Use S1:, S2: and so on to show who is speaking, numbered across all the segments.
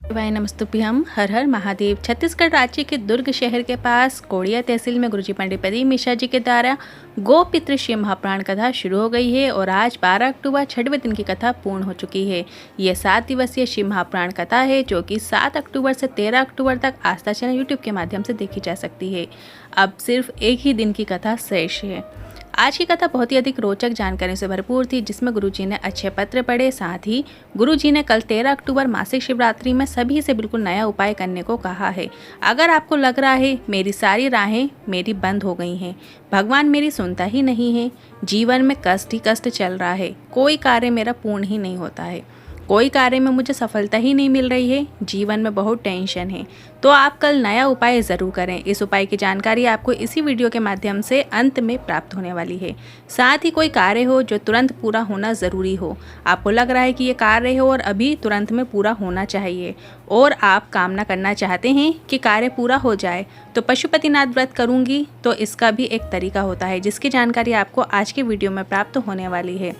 S1: वाय नमस्तुभ्यम। हर हर महादेव। छत्तीसगढ़ राज्य के दुर्ग शहर के पास कोड़िया तहसील में गुरुजी पंडित प्रदीप मिश्रा जी के द्वारा गो पितृ शिव महाप्राण कथा शुरू हो गई है और आज 12 अक्टूबर 6वें दिन की कथा पूर्ण हो चुकी है। यह 7 दिवसीय शिव महाप्राण कथा है जो कि 7 अक्टूबर से 13 अक्टूबर तक आस्था चैनल यूट्यूब के माध्यम से देखी जा सकती है। अब सिर्फ एक ही दिन की कथा शेष है। आज की कथा बहुत ही अधिक रोचक जानकारी से भरपूर थी, जिसमें गुरुजी ने अच्छे पत्र पढ़े। साथ ही गुरुजी ने कल 13 अक्टूबर मासिक शिवरात्रि में सभी से बिल्कुल नया उपाय करने को कहा है। अगर आपको लग रहा है मेरी सारी राहें मेरी बंद हो गई हैं, भगवान मेरी सुनता ही नहीं है, जीवन में कष्ट ही कष्ट चल रहा है, कोई कार्य मेरा पूर्ण ही नहीं होता है, कोई कार्य में मुझे सफलता ही नहीं मिल रही है, जीवन में बहुत टेंशन है, तो आप कल नया उपाय ज़रूर करें। इस उपाय की जानकारी आपको इसी वीडियो के माध्यम से अंत में प्राप्त होने वाली है। साथ ही कोई कार्य हो जो तुरंत पूरा होना ज़रूरी हो, आपको लग रहा है कि ये कार्य हो और अभी तुरंत में पूरा होना चाहिए और आप कामना करना चाहते हैं कि कार्य पूरा हो जाए, तो पशुपतिनाथ व्रत करूँगी, तो इसका भी एक तरीका होता है जिसकी जानकारी आपको आज की वीडियो में प्राप्त होने वाली है।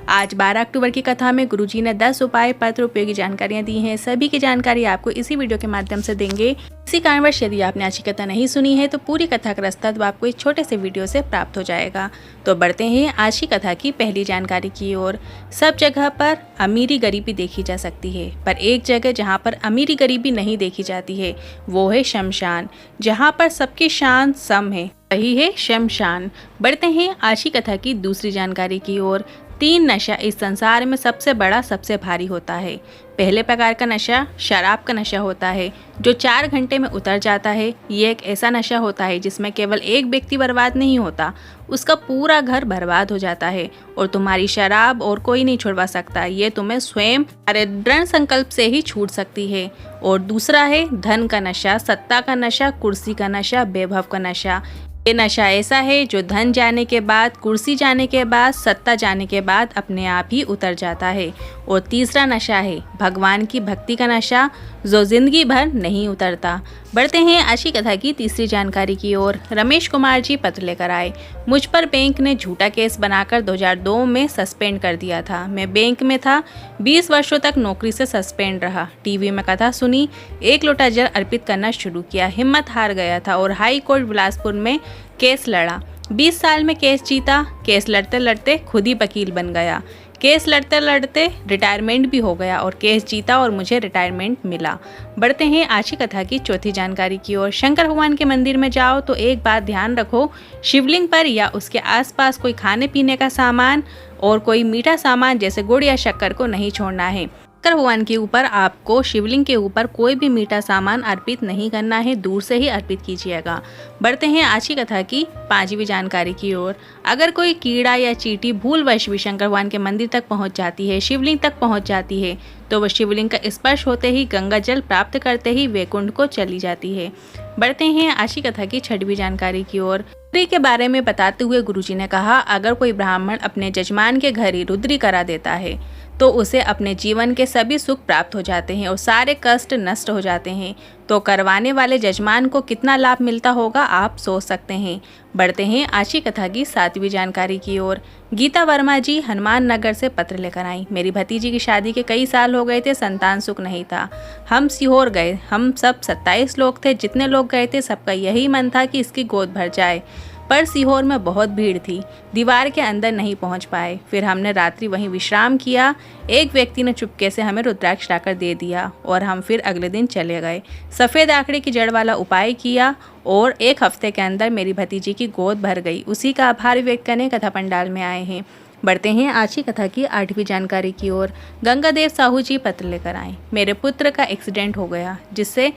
S1: आज 12 अक्टूबर की कथा में गुरुजी ने 10 उपाय पत्र उपयोगी जानकारियां दी हैं। सभी की जानकारी आपको इसी वीडियो के माध्यम से देंगे। इसी कारणवश यदि आपने आज की कथा नहीं सुनी है तो पूरी कथा का रास्ता तो आपको एक छोटे से वीडियो से प्राप्त हो जाएगा। तो बढ़ते हैं आज की कथा की पहली जानकारी की ओर। सब जगह पर अमीरी गरीबी देखी जा सकती है, पर एक जगह जहाँ पर अमीरी गरीबी नहीं देखी जाती है वो है शमशान, जहाँ पर सबकी शान सम है, वही है शमशान। बढ़ते हैं आज की कथा की दूसरी जानकारी की ओर। 3 नशा इस संसार में सबसे बड़ा सबसे भारी होता है। पहले प्रकार का नशा शराब का नशा होता है जो 4 घंटे में उतर जाता है। ये एक ऐसा नशा होता है जिसमें केवल एक व्यक्ति बर्बाद नहीं होता, उसका पूरा घर बर्बाद हो जाता है और तुम्हारी शराब और कोई नहीं छुड़वा सकता। ये तुम्हें स्वयं अरे दृढ़ संकल्प से ही छूट सकती है। और दूसरा है धन का नशा, सत्ता का नशा, कुर्सी का नशा, वैभव का नशा। ये नशा ऐसा है जो धन जाने के बाद, कुर्सी जाने के बाद, सत्ता जाने के बाद अपने आप ही उतर जाता है। और तीसरा नशा है भगवान की भक्ति का नशा, जो जिंदगी भर नहीं उतरता। बढ़ते हैं आज की कथा की तीसरी जानकारी की ओर। रमेश कुमार जी पत्र लेकर आए। मुझ पर बैंक ने झूठा केस बनाकर 2002 में सस्पेंड कर दिया था। मैं बैंक में था, 20 वर्षों तक नौकरी से सस्पेंड रहा। टीवी में कथा सुनी, 1 लोटा जल अर्पित करना शुरू किया, हिम्मत हार गया था और हाई कोर्ट बिलासपुर में केस लड़ा। 20 साल में केस जीता। केस लड़ते लड़ते खुद ही वकील बन गया। केस लड़ते लड़ते रिटायरमेंट भी हो गया और केस जीता और मुझे रिटायरमेंट मिला। बढ़ते हैं आज की कथा की चौथी जानकारी की ओर। शंकर भगवान के मंदिर में जाओ तो एक बात ध्यान रखो, शिवलिंग पर या उसके आसपास कोई खाने पीने का सामान और कोई मीठा सामान जैसे गुड़ या शक्कर को नहीं छोड़ना है। शंकर भगवान के ऊपर आपको शिवलिंग के ऊपर कोई भी मीठा सामान अर्पित नहीं करना है, दूर से ही अर्पित कीजिएगा। बढ़ते हैं आज की कथा की 5वीं जानकारी की ओर। अगर कोई कीड़ा या चींटी भूलवश भी शंकर भगवान के मंदिर तक पहुंच जाती है, शिवलिंग तक पहुंच जाती है, तो वह शिवलिंग का स्पर्श होते ही, गंगा जल प्राप्त करते ही वैकुंठ को चली जाती है। बढ़ते हैं आज की कथा की 6वीं जानकारी की ओर। रुद्री के बारे में बताते हुए गुरुजी ने कहा, अगर कोई ब्राह्मण अपने जजमान के घर ही रुद्री करा देता है तो उसे अपने जीवन के सभी सुख प्राप्त हो जाते हैं और सारे कष्ट नष्ट हो जाते हैं। तो करवाने वाले जजमान को कितना लाभ मिलता होगा आप सोच सकते हैं। बढ़ते हैं आज की कथा की 7वीं जानकारी की ओर। गीता वर्मा जी हनुमान नगर से पत्र लेकर आई। मेरी भतीजी की शादी के कई साल हो गए थे, संतान सुख नहीं था। हम सीहोर गए, हम सब 27 लोग थे। जितने लोग गए थे सबका यही मन था कि इसकी गोद भर जाए, पर सीहोर में बहुत भीड़ थी, दीवार के अंदर नहीं पहुंच पाए। फिर हमने रात्रि वहीं विश्राम किया। एक व्यक्ति ने चुपके से हमें रुद्राक्ष लाकर दे दिया और हम फिर अगले दिन चले गए। सफ़ेद आंकड़े की जड़ वाला उपाय किया और 1 हफ्ते के अंदर मेरी भतीजी की गोद भर गई। उसी का आभार व्यक्त करने कथा पंडाल में आए हैं। बढ़ते हैं आज की कथा की 8वीं जानकारी की ओर। गंगादेव साहू जी पत्र लेकर आए। मेरे पुत्र का एक्सीडेंट हो गया जिससे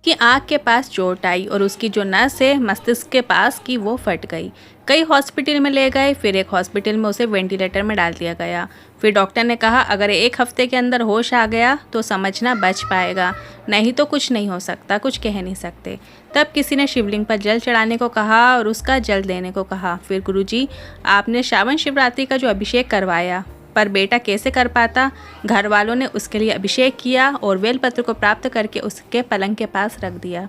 S1: कि आँख के पास चोट आई और उसकी जो नस है मस्तिष्क के पास की वो फट गई। कई हॉस्पिटल में ले गए, फिर एक हॉस्पिटल में उसे वेंटिलेटर में डाल दिया गया। फिर डॉक्टर ने कहा अगर 1 हफ्ते के अंदर होश आ गया तो समझना बच पाएगा, नहीं तो कुछ नहीं हो सकता, कुछ कह नहीं सकते। तब किसी ने शिवलिंग पर जल चढ़ाने को कहा और उसका जल देने को कहा। फिर गुरुजी आपने श्रावण शिवरात्रि का जो अभिषेक करवाया, पर बेटा कैसे कर पाता। घर वालों ने उसके लिए अभिषेक किया और बेलपत्र को प्राप्त करके उसके पलंग के पास रख दिया।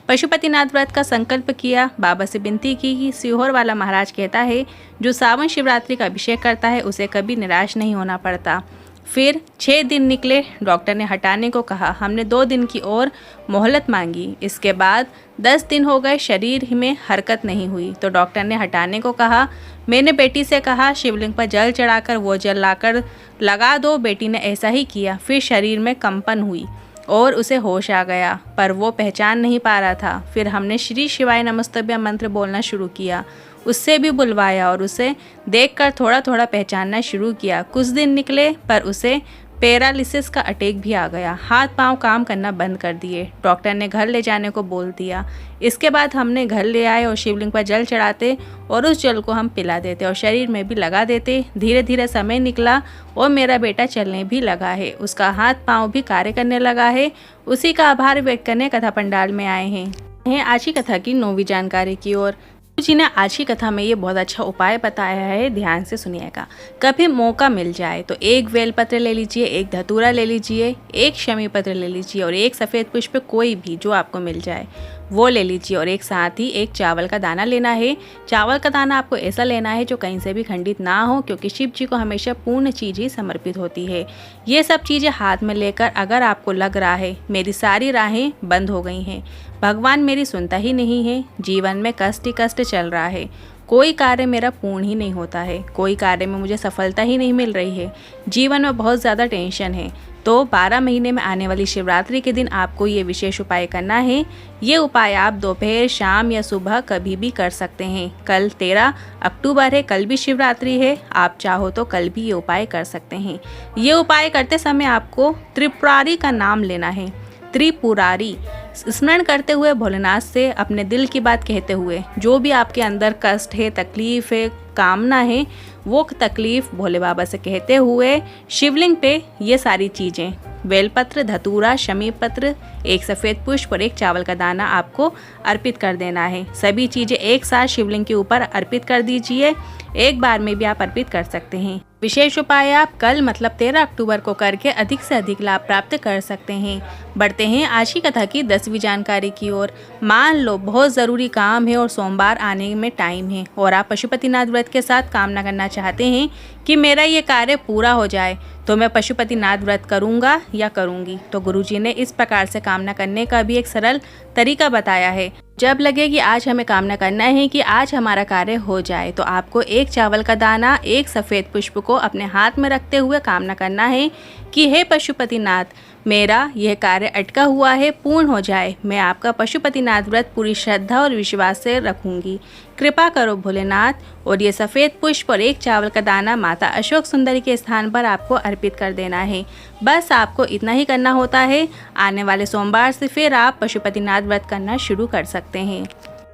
S1: पशुपतिनाथ व्रत का संकल्प किया। बाबा से विनती की कि सीहोर वाला महाराज कहता है जो सावन शिवरात्रि का अभिषेक करता है उसे कभी निराश नहीं होना पड़ता। फिर 6 दिन निकले, डॉक्टर ने हटाने को कहा। हमने 2 दिन की और मोहलत मांगी। इसके बाद 10 दिन हो गए, शरीर में हरकत नहीं हुई तो डॉक्टर ने हटाने को कहा। मैंने बेटी से कहा शिवलिंग पर जल चढ़ाकर वो जल लाकर लगा दो। बेटी ने ऐसा ही किया। फिर शरीर में कंपन हुई और उसे होश आ गया, पर वो पहचान नहीं पा रहा था। फिर हमने श्री शिवाय नमस्तभ्यम मंत्र बोलना शुरू किया। उससे भी बुलवाया और उसे देखकर थोड़ा थोड़ा पहचानना शुरू किया। कुछ दिन निकले पर उसे पैरालिसिस का अटैक भी आ गया। हाथ पांव काम करना बंद कर दिए। डॉक्टर ने घर ले जाने को बोल दिया। इसके बाद हमने घर ले आए और शिवलिंग पर जल चढ़ाते और उस जल को हम पिला देते और शरीर में भी लगा देते। धीरे धीरे समय निकला और मेरा बेटा चलने भी लगा है। उसका हाथ पांव भी कार्य करने लगा है। उसी का आभार व्यक्त करने कथा पंडाल में आए हैं। आज की कथा की 9वीं जानकारी की ओर जी ने आज की कथा में ये बहुत अच्छा उपाय बताया है, ध्यान से सुनिएगा। कभी मौका मिल जाए तो 1 बेलपत्र ले लीजिए, 1 धतूरा ले लीजिए, 1 शमी पत्र ले लीजिए और 1 सफ़ेद पुष्प, कोई भी जो आपको मिल जाए वो ले लीजिए। और एक साथ ही 1 चावल का दाना लेना है। चावल का दाना आपको ऐसा लेना है जो कहीं से भी खंडित ना हो, क्योंकि शिव जी को हमेशा पूर्ण चीज़ ही समर्पित होती है। ये सब चीज़ें हाथ में लेकर अगर आपको लग रहा है मेरी सारी राहें बंद हो गई हैं, भगवान मेरी सुनता ही नहीं है, जीवन में कष्ट ही कष्ट चल रहा है, कोई कार्य मेरा पूर्ण ही नहीं होता है, कोई कार्य में मुझे सफलता ही नहीं मिल रही है, जीवन में बहुत ज़्यादा टेंशन है, तो 12 महीने में आने वाली शिवरात्रि के दिन आपको ये विशेष उपाय करना है। ये उपाय आप दोपहर, शाम या सुबह कभी भी कर सकते हैं। कल 13 अक्टूबर है, कल भी शिवरात्रि है। आप चाहो तो कल भी ये उपाय कर सकते हैं। ये उपाय करते समय आपको त्रिपुरारी का नाम लेना है। त्रिपुरारी स्मरण करते हुए भोलेनाथ से अपने दिल की बात कहते हुए, जो भी आपके अंदर कष्ट है, तकलीफ है, कामना है, वो तकलीफ भोले बाबा से कहते हुए शिवलिंग पे ये सारी चीज़ें, बेलपत्र, धतूरा, शमी पत्र, 1 सफ़ेद पुष्प और 1 चावल का दाना आपको अर्पित कर देना है। सभी चीज़ें एक साथ शिवलिंग के ऊपर अर्पित कर दीजिए। एक बार में भी आप अर्पित कर सकते हैं। विशेष उपाय आप कल मतलब 13 अक्टूबर को करके अधिक से अधिक लाभ प्राप्त कर सकते हैं। बढ़ते हैं आज की कथा की 10वीं जानकारी की ओर। मान लो बहुत ज़रूरी काम है और सोमवार आने में टाइम है और आप पशुपतिनाथ व्रत के साथ कामना करना चाहते हैं कि मेरा ये कार्य पूरा हो जाए, तो मैं पशुपतिनाथ व्रत करूँगा या करूँगी। तो गुरुजी ने इस प्रकार से कामना करने का भी एक सरल तरीका बताया है। जब लगे कि आज हमें कामना करना है कि आज हमारा कार्य हो जाए, तो आपको 1 चावल का दाना, 1 सफ़ेद पुष्प को अपने हाथ में रखते हुए कामना करना है कि हे पशुपतिनाथ, मेरा यह कार्य अटका हुआ है, पूर्ण हो जाए। मैं आपका पशुपतिनाथ व्रत पूरी श्रद्धा और विश्वास से रखूंगी। कृपा करो भोलेनाथ। और ये सफ़ेद पुष्प और 1 चावल का दाना माता अशोक सुंदरी के स्थान पर आपको अर्पित कर देना है। बस आपको इतना ही करना होता है। आने वाले सोमवार से फिर आप पशुपतिनाथ व्रत करना शुरू कर सकते हैं।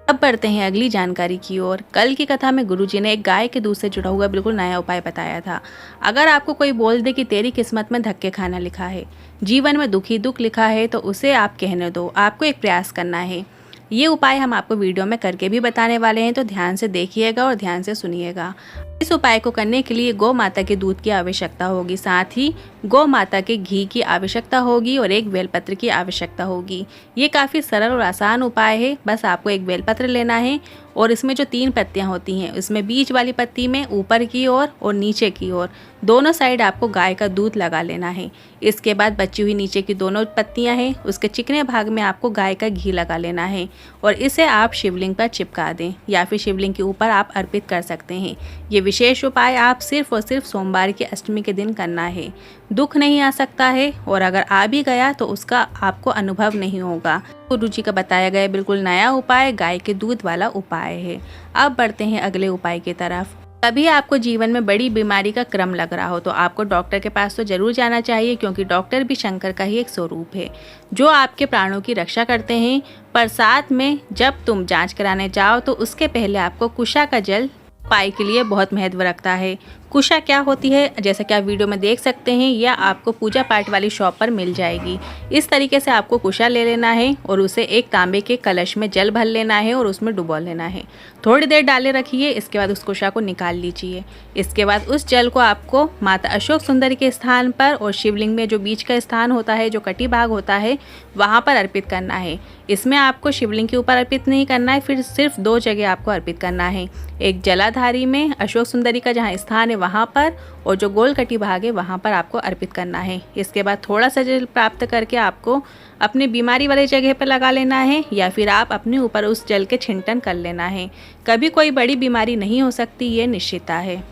S1: अब बढ़ते हैं अगली जानकारी की ओर। कल की कथा में गुरुजी ने एक गाय के दूध से जुड़ा हुआ बिल्कुल नया उपाय बताया था। अगर आपको कोई बोल दे कि तेरी किस्मत में धक्के खाना लिखा है, जीवन में दुख ही दुख लिखा है, तो उसे आप कहने दो। आपको एक प्रयास करना है। ये उपाय हम आपको वीडियो में करके भी बताने वाले हैं, तो ध्यान से देखिएगा और ध्यान से सुनिएगा। इस उपाय को करने के लिए गौ माता के दूध की आवश्यकता होगी, साथ ही गौ माता के घी की आवश्यकता होगी और 1 बेलपत्र की आवश्यकता होगी। ये काफ़ी सरल और आसान उपाय है। बस आपको 1 बेलपत्र लेना है और इसमें जो 3 पत्तियां होती हैं, उसमें बीच वाली पत्ती में ऊपर की ओर और नीचे की ओर दोनों साइड आपको गाय का दूध लगा लेना है। इसके बाद बची हुई नीचे की दोनों पत्तियां हैं, उसके चिकने भाग में आपको गाय का घी लगा लेना है और इसे आप शिवलिंग पर चिपका दें या फिर शिवलिंग के ऊपर आप अर्पित कर सकते हैं। ये विशेष उपाय आप सिर्फ और सिर्फ सोमवार की अष्टमी के दिन करना है। दुख नहीं आ सकता है और अगर आ भी गया तो उसका आपको अनुभव नहीं होगा। गुरु जी का बताया गया बिल्कुल नया उपाय गाय के दूध वाला उपाय है। अब बढ़ते हैं अगले उपाय की तरफ। कभी आपको जीवन में बड़ी बीमारी का क्रम लग रहा हो तो आपको डॉक्टर के पास तो जरूर जाना चाहिए, क्योंकि डॉक्टर भी शंकर का ही एक स्वरूप है जो आपके प्राणों की रक्षा करते हैं। पर साथ में जब तुम जांच कराने जाओ तो उसके पहले आपको कुशा का जल उपाय के लिए बहुत महत्व रखता है। कुशा क्या होती है, जैसा कि आप वीडियो में देख सकते हैं, यह आपको पूजा पाठ वाली शॉप पर मिल जाएगी। इस तरीके से आपको कुशा ले लेना है और उसे एक तांबे के कलश में जल भर लेना है और उसमें डुबो लेना है। थोड़ी देर डाले रखिए। इसके बाद उस कुशा को निकाल लीजिए। इसके बाद उस जल को आपको माता अशोक सुंदरी के स्थान पर और शिवलिंग में जो बीच का स्थान होता है, जो कटी भाग होता है, वहाँ पर अर्पित करना है। इसमें आपको शिवलिंग के ऊपर अर्पित नहीं करना है, फिर सिर्फ 2 जगह आपको अर्पित करना है। एक जलाधारी में अशोक सुंदरी का जहाँ स्थान है वहाँ पर, और जो गोलकटी भाग है वहाँ पर आपको अर्पित करना है। इसके बाद थोड़ा सा जल प्राप्त करके आपको अपनी बीमारी वाली जगह पर लगा लेना है, या फिर आप अपने ऊपर उस जल के छिंटन कर लेना है। कभी कोई बड़ी बीमारी नहीं हो सकती, ये निश्चितता है।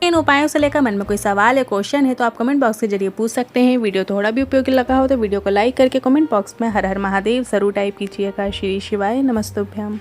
S1: इन उपायों से लेकर मन में कोई सवाल या क्वेश्चन है तो आप कमेंट बॉक्स के जरिए पूछ सकते हैं। वीडियो थोड़ा भी उपयोगी लगा हो तो वीडियो को लाइक करके कमेंट बॉक्स में हर हर महादेव जरूर टाइप कीजिएगा। श्री शिवाय नमस्तुभ्यम।